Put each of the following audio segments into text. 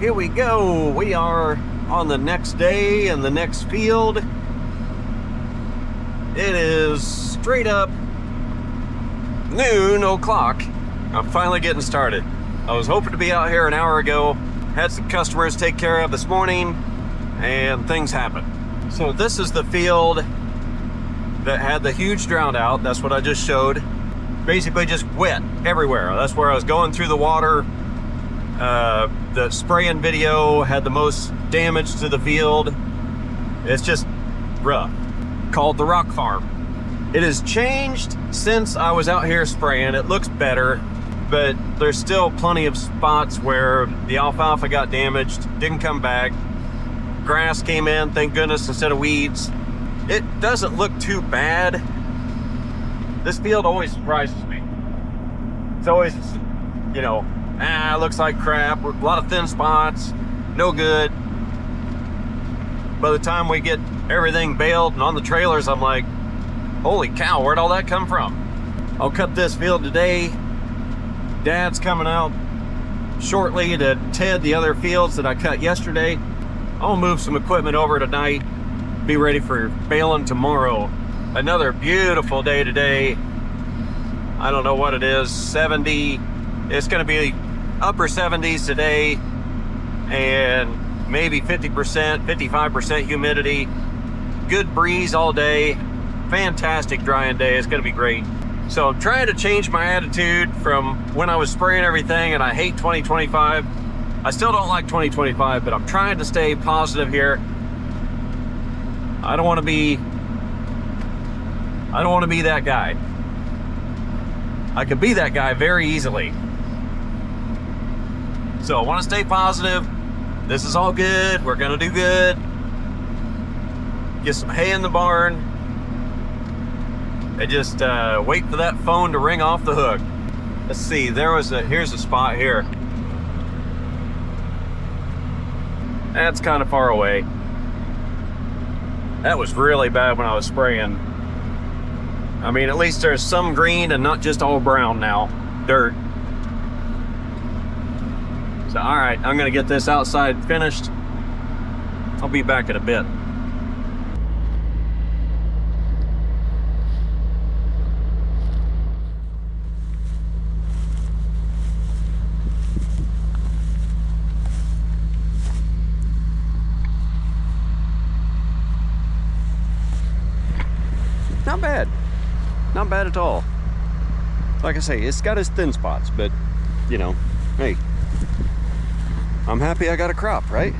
here we go. We are on the next day in the next field. It is straight up noon o'clock. I'm finally getting started. I was hoping to be out here an hour ago. Had some customers to take care of this morning, and things happened. So this is the field that had the huge drown out. That's what I just showed. Basically just wet everywhere. That's where I was going through the water. The spraying video had the most damage to the field. It's just rough. Called the rock farm. It has changed since I was out here spraying. It looks better, but there's still plenty of spots where the alfalfa got damaged, didn't come back. Grass came in, thank goodness, instead of weeds. It doesn't look too bad. This field always surprises me. It's always, you know, it looks like crap. A lot of thin spots, no good. By the time we get everything baled and on the trailers, I'm like, holy cow, where'd all that come from? I'll cut this field today. Dad's coming out shortly to ted the other fields that I cut yesterday. I'll move some equipment over tonight, be ready for baling tomorrow. Another beautiful day today. I don't know what it is, 70. It's gonna be upper 70s today and maybe 50%, 55% humidity. Good breeze all day. Fantastic drying day. It's gonna be great. So I'm trying to change my attitude from when I was spraying everything and I hate 2025. I still don't like 2025, but I'm trying to stay positive here. I don't want to be that guy. I could be that guy very easily. So I want to stay positive. This is all good. We're gonna do good. Get some hay in the barn. And just wait for that phone to ring off the hook. Let's see, here's a spot here. That's kind of far away. That was really bad when I was spraying. I mean, at least there's some green and not just all brown now. Dirt. So, all right, I'm gonna get this outside finished. I'll be back in a bit. Not bad. Not bad at all. Like I say, it's got its thin spots, but, you know, hey, I'm happy I got a crop, right?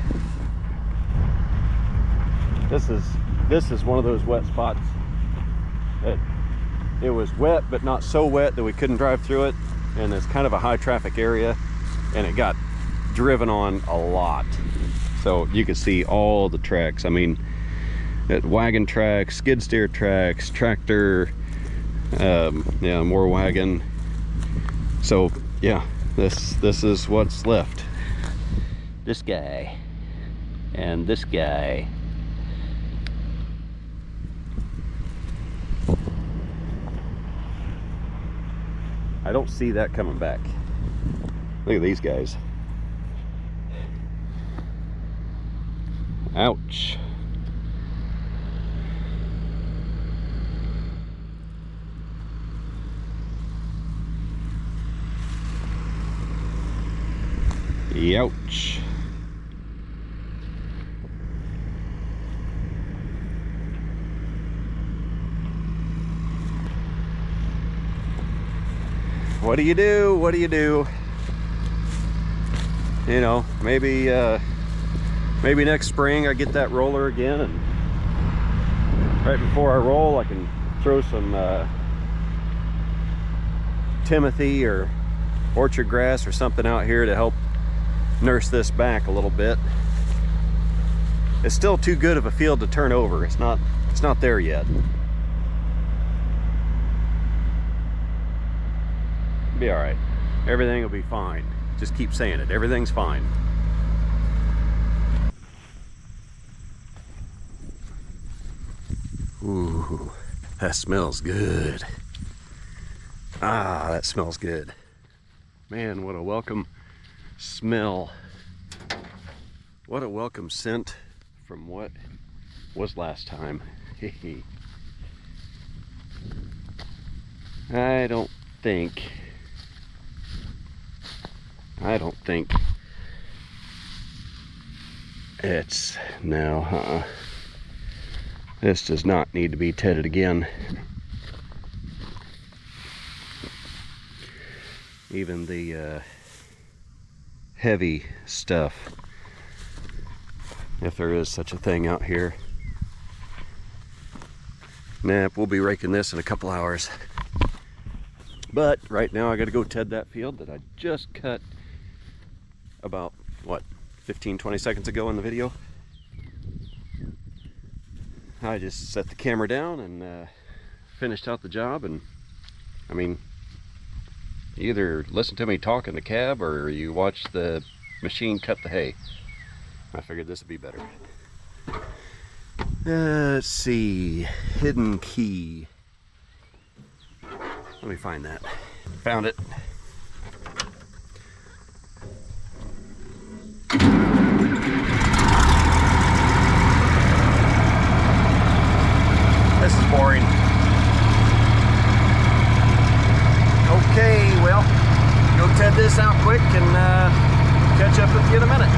This is one of those wet spots that it was wet, but not so wet that we couldn't drive through it. And it's kind of a high traffic area, and it got driven on a lot. So you can see all the tracks. I mean, wagon tracks, skid steer tracks, tractor, yeah, more wagon. So yeah, this is what's left. This guy and this guy. I don't see that coming back. Look at these guys. Ouch. Ouch. What do you do? What do you do? You know, maybe next spring I get that roller again, and right before I roll I can throw some Timothy or orchard grass or something out here to help nurse this back a little bit. It's still too good of a field to turn over. It's not there yet. Be all right. Everything will be fine. Just keep saying it. Everything's fine. Ooh, that smells good. Ah, that smells good. Man, what a welcome smell. What a welcome scent from what was last time. I don't think it's no, this does not need to be tedded again. Even the heavy stuff, if there is such a thing out here. Nah, we'll be raking this in a couple hours. But right now I gotta go ted that field that I just cut about, what, 15-20 seconds ago in the video. I just set the camera down and finished out the job, and I mean, you either listen to me talk in the cab or you watch the machine cut the hay. I figured this would be better. Let's see, hidden key. Let me find that. Found it. This is boring. Okay, well, go ted this out quick and catch up with you in a minute.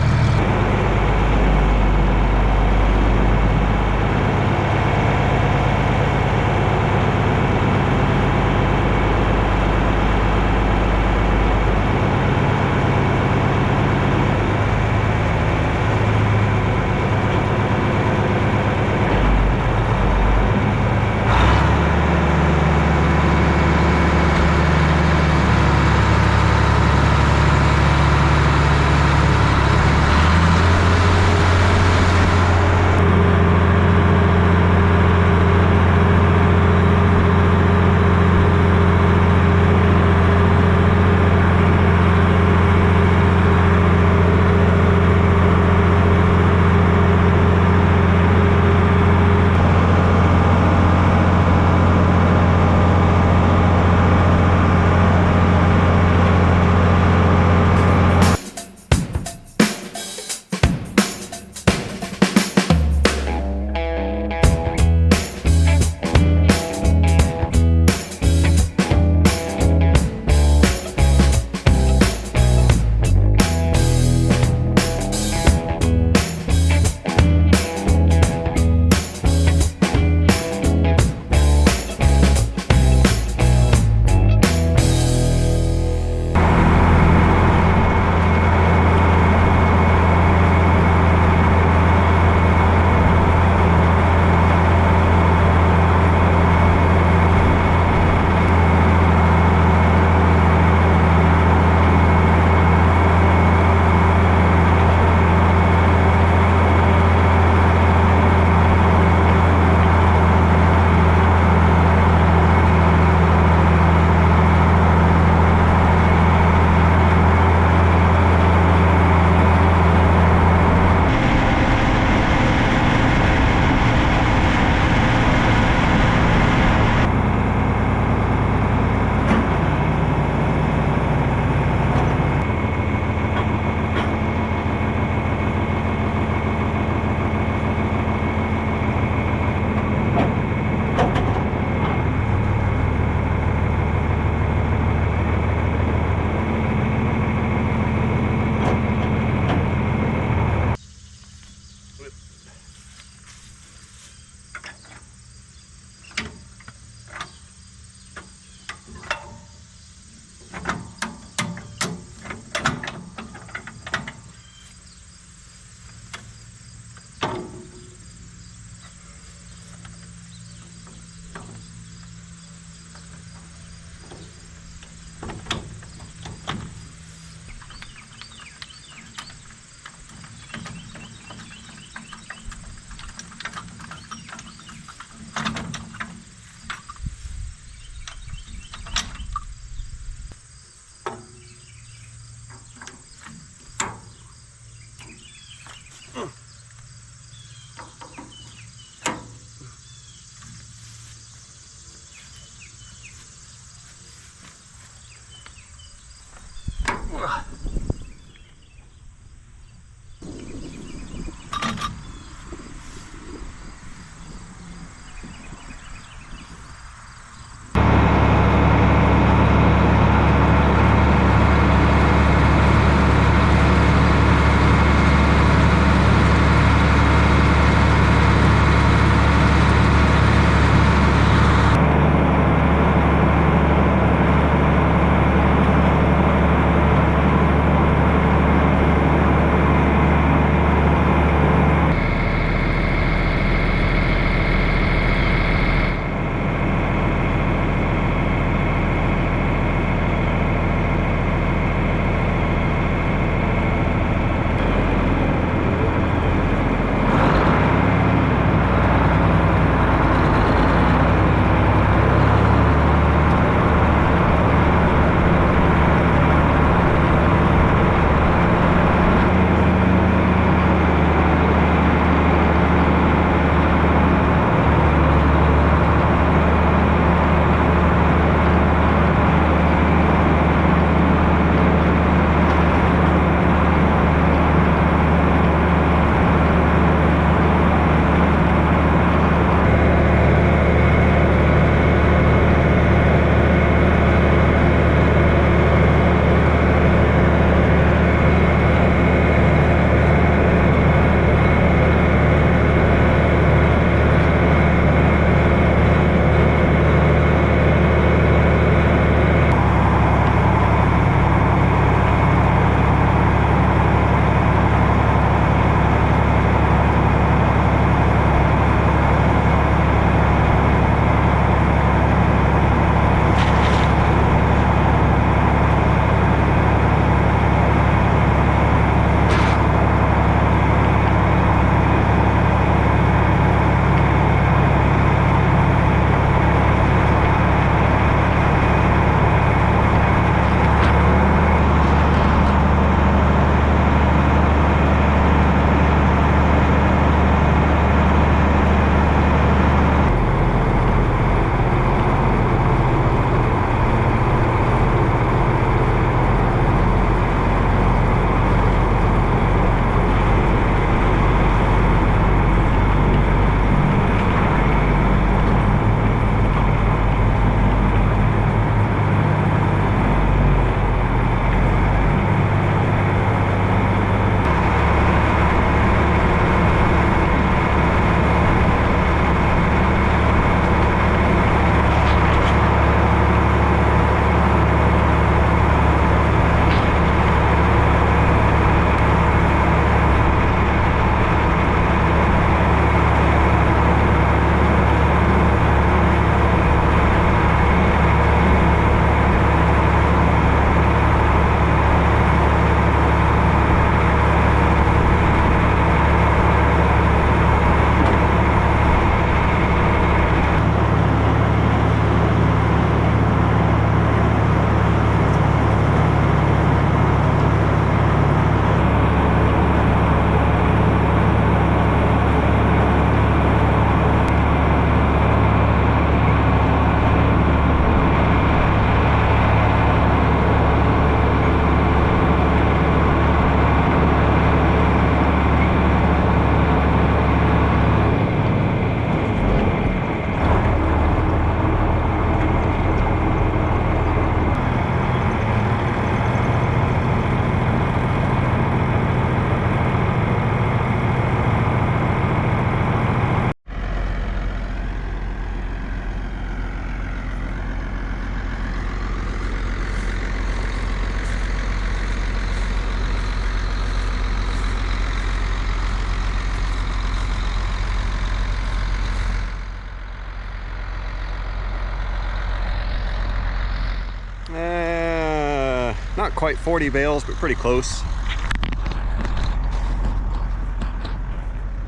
not quite 40 bales, but pretty close.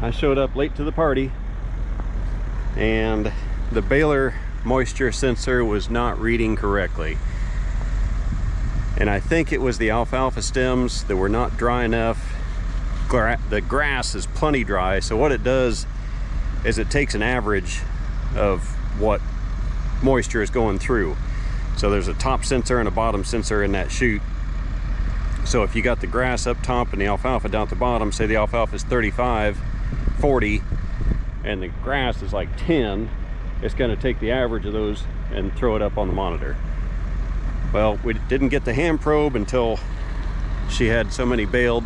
I showed up late to the party, and the baler moisture sensor was not reading correctly. And I think it was the alfalfa stems that were not dry enough. The grass is plenty dry, so what it does is it takes an average of what moisture is going through. So there's a top sensor and a bottom sensor in that chute. So if you got the grass up top and the alfalfa down at the bottom, say the alfalfa is 35, 40, and the grass is like 10, it's going to take the average of those and throw it up on the monitor. Well, we didn't get the hand probe until she had so many baled.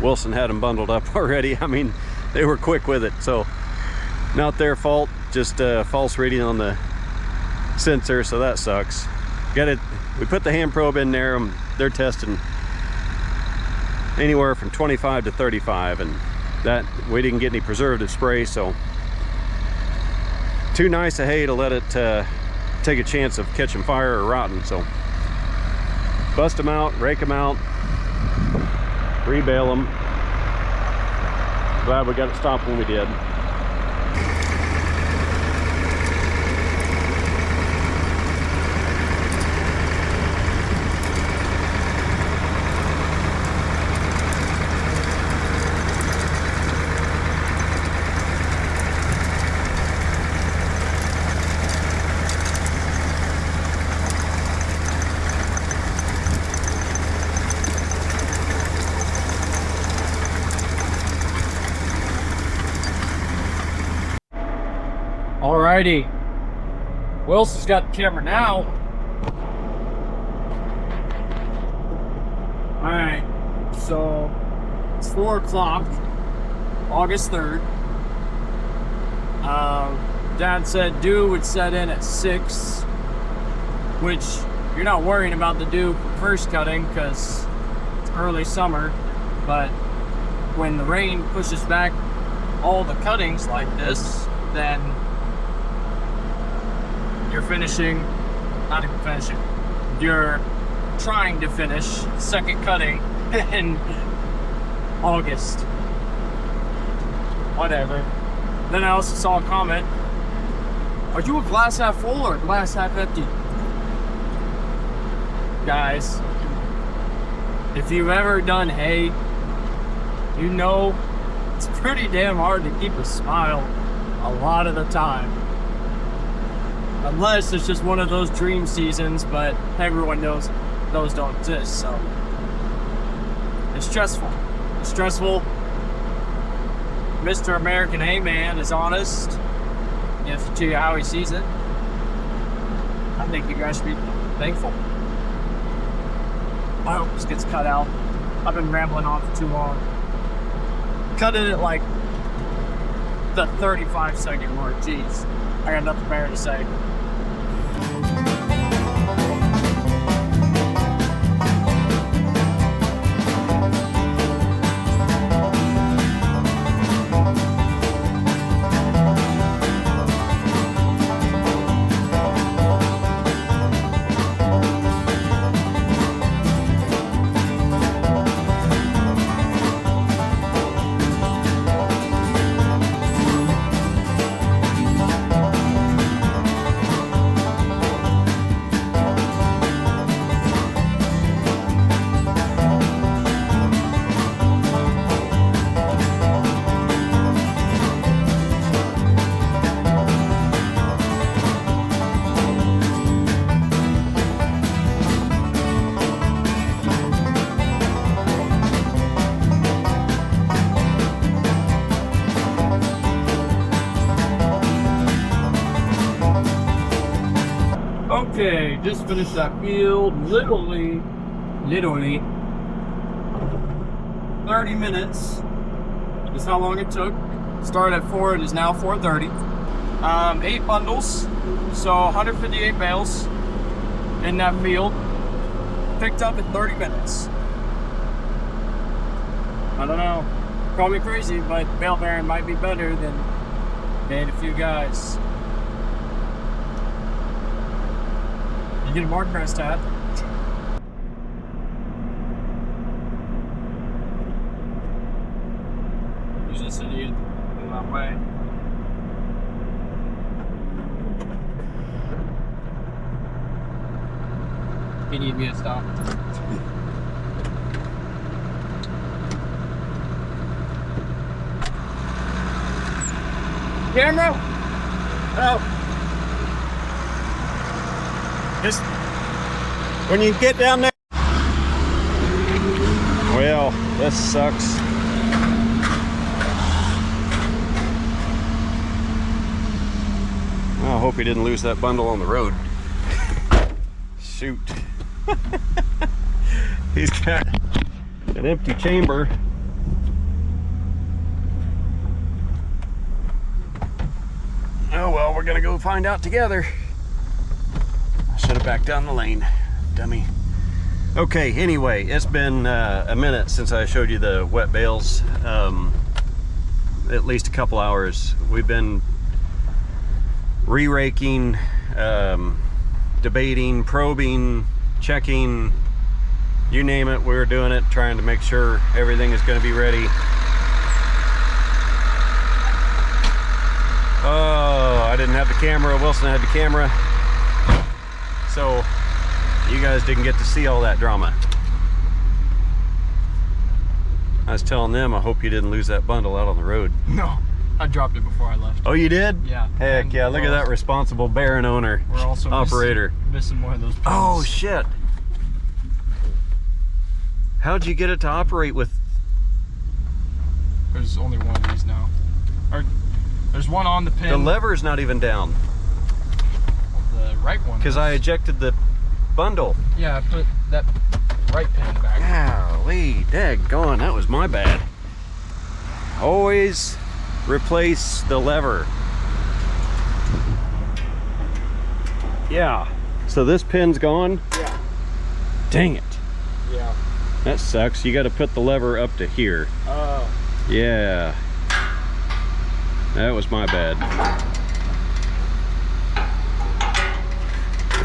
Wilson had them bundled up already. I mean, they were quick with it, so not their fault, just false reading on the sensor, so that sucks. Got it. We put the hand probe in there, and they're testing anywhere from 25 to 35, and that we didn't get any preservative spray, so too nice a hay to let it take a chance of catching fire or rotting. So bust them out, rake them out, rebale them. Glad we got it stopped when we did. Alrighty, Wilson's got the camera now. Alright, so it's 4 o'clock, August 3rd. Dad said dew would set in at 6, which you're not worrying about the dew for first cutting because it's early summer, but when the rain pushes back all the cuttings like this, then you're finishing, not even finishing, you're trying to finish second cutting in August. Whatever. Then I also saw a comment, are you a glass half full or a glass half empty? Guys, if you've ever done hay, you know it's pretty damn hard to keep a smile a lot of the time. Unless it's just one of those dream seasons, but everyone knows those don't exist, so it's stressful. It's stressful. Mr. American Hayman is honest. You have to tell you how he sees it. I think you guys should be thankful. I hope this gets cut out. I've been rambling on for too long. Cut it at like the 35-second mark. Jeez, I got nothing better to say. Okay, just finished that field. Literally 30 minutes is how long it took. Started at 4, it is now 4:30. 8 bundles, so 158 bales in that field. Picked up in 30 minutes. I don't know, call me crazy, but bale bearing might be better than a few guys. You get a mark press tab. You need me to stop? Camera? Oh. Just when you get down there. Well, this sucks. Well, I hope he didn't lose that bundle on the road. Shoot. He's got an empty chamber. Oh well, we're gonna go find out together. I should have backed down the lane, dummy. Okay, anyway, it's been a minute since I showed you the wet bales. At least a couple hours. We've been re-raking, debating, probing, checking, you name it, we're doing it, trying to make sure everything is going to be ready. Oh, I didn't have the camera. Wilson had the camera. So you guys didn't get to see all that drama. I was telling them, I hope you didn't lose that bundle out on the road. No, I dropped it before I left. Oh, you did? Yeah. Heck yeah, look at that responsible Baron owner. We're also operator. Missing one of those pins. Oh, shit. How'd you get it to operate with? There's only one of these now. Or, there's one on the pin. The lever's not even down. Well, the right one. Because I ejected the bundle. Yeah, I put that right pin back. Golly, daggone, that was my bad. Always replace the lever. Yeah. So this pin's gone? Yeah. Dang it. Yeah. That sucks. You got to put the lever up to here. Oh. Yeah. That was my bad.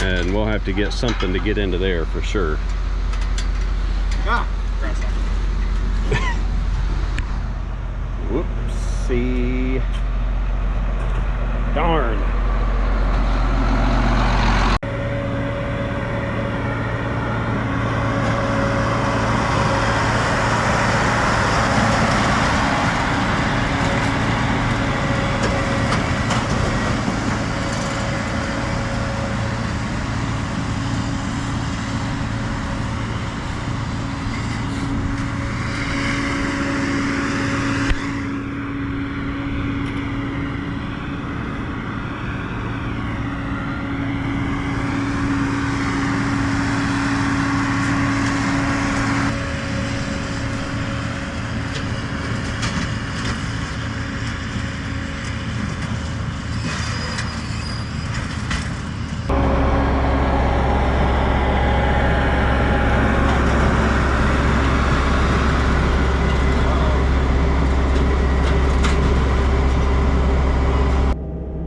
And we'll have to get something to get into there for sure. Ah. Whoopsie. Darn.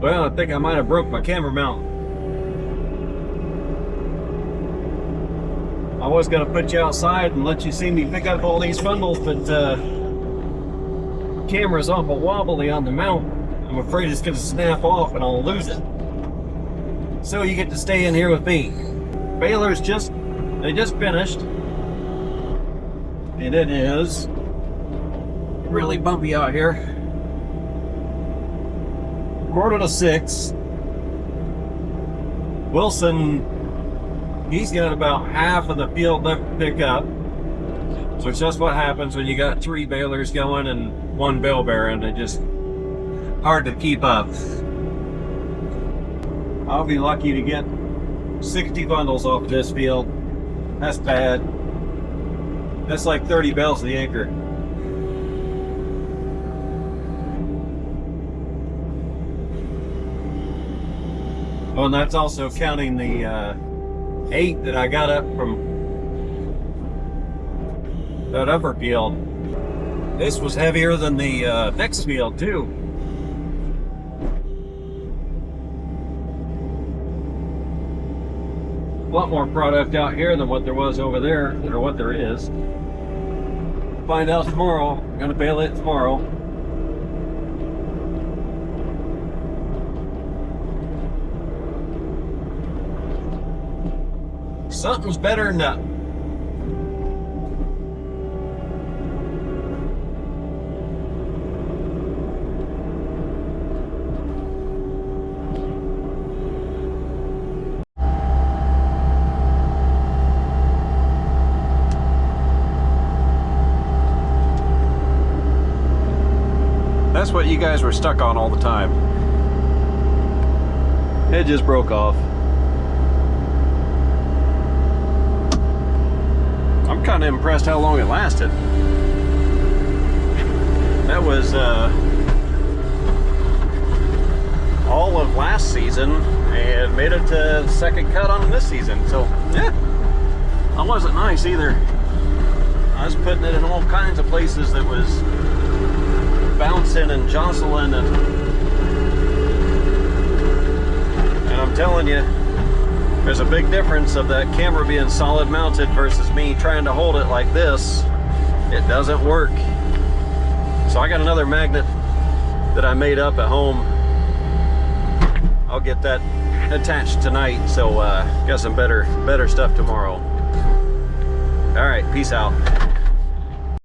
Well, I think I might have broke my camera mount. I was gonna put you outside and let you see me pick up all these bundles, but the camera's awful wobbly on the mount. I'm afraid it's gonna snap off and I'll lose it. So you get to stay in here with me. Baler's they just finished. And it is really bumpy out here. 5:45. Wilson, he's got about half of the field left to pick up. So it's just what happens when you got 3 balers going and 1 bale bearing. It's just hard to keep up. I'll be lucky to get 60 bundles off this field. That's bad. That's like 30 bales to the acre. Oh, and that's also counting the 8 that I got up from that upper field. This was heavier than the next field too. A lot more product out here than what there was over there, or what there is. Find out tomorrow. I'm gonna bale it tomorrow. Something's better than nothing. That's what you guys were stuck on all the time. It just broke off. I'm kind of impressed how long it lasted. That was all of last season and made it to the second cut on this season. So yeah, that wasn't nice either. I was putting it in all kinds of places that was bouncing and jostling, and I'm telling you, there's a big difference of that camera being solid mounted versus me trying to hold it like this. It doesn't work. So I got another magnet that I made up at home. I'll get that attached tonight, so got some better stuff tomorrow. All right, peace out.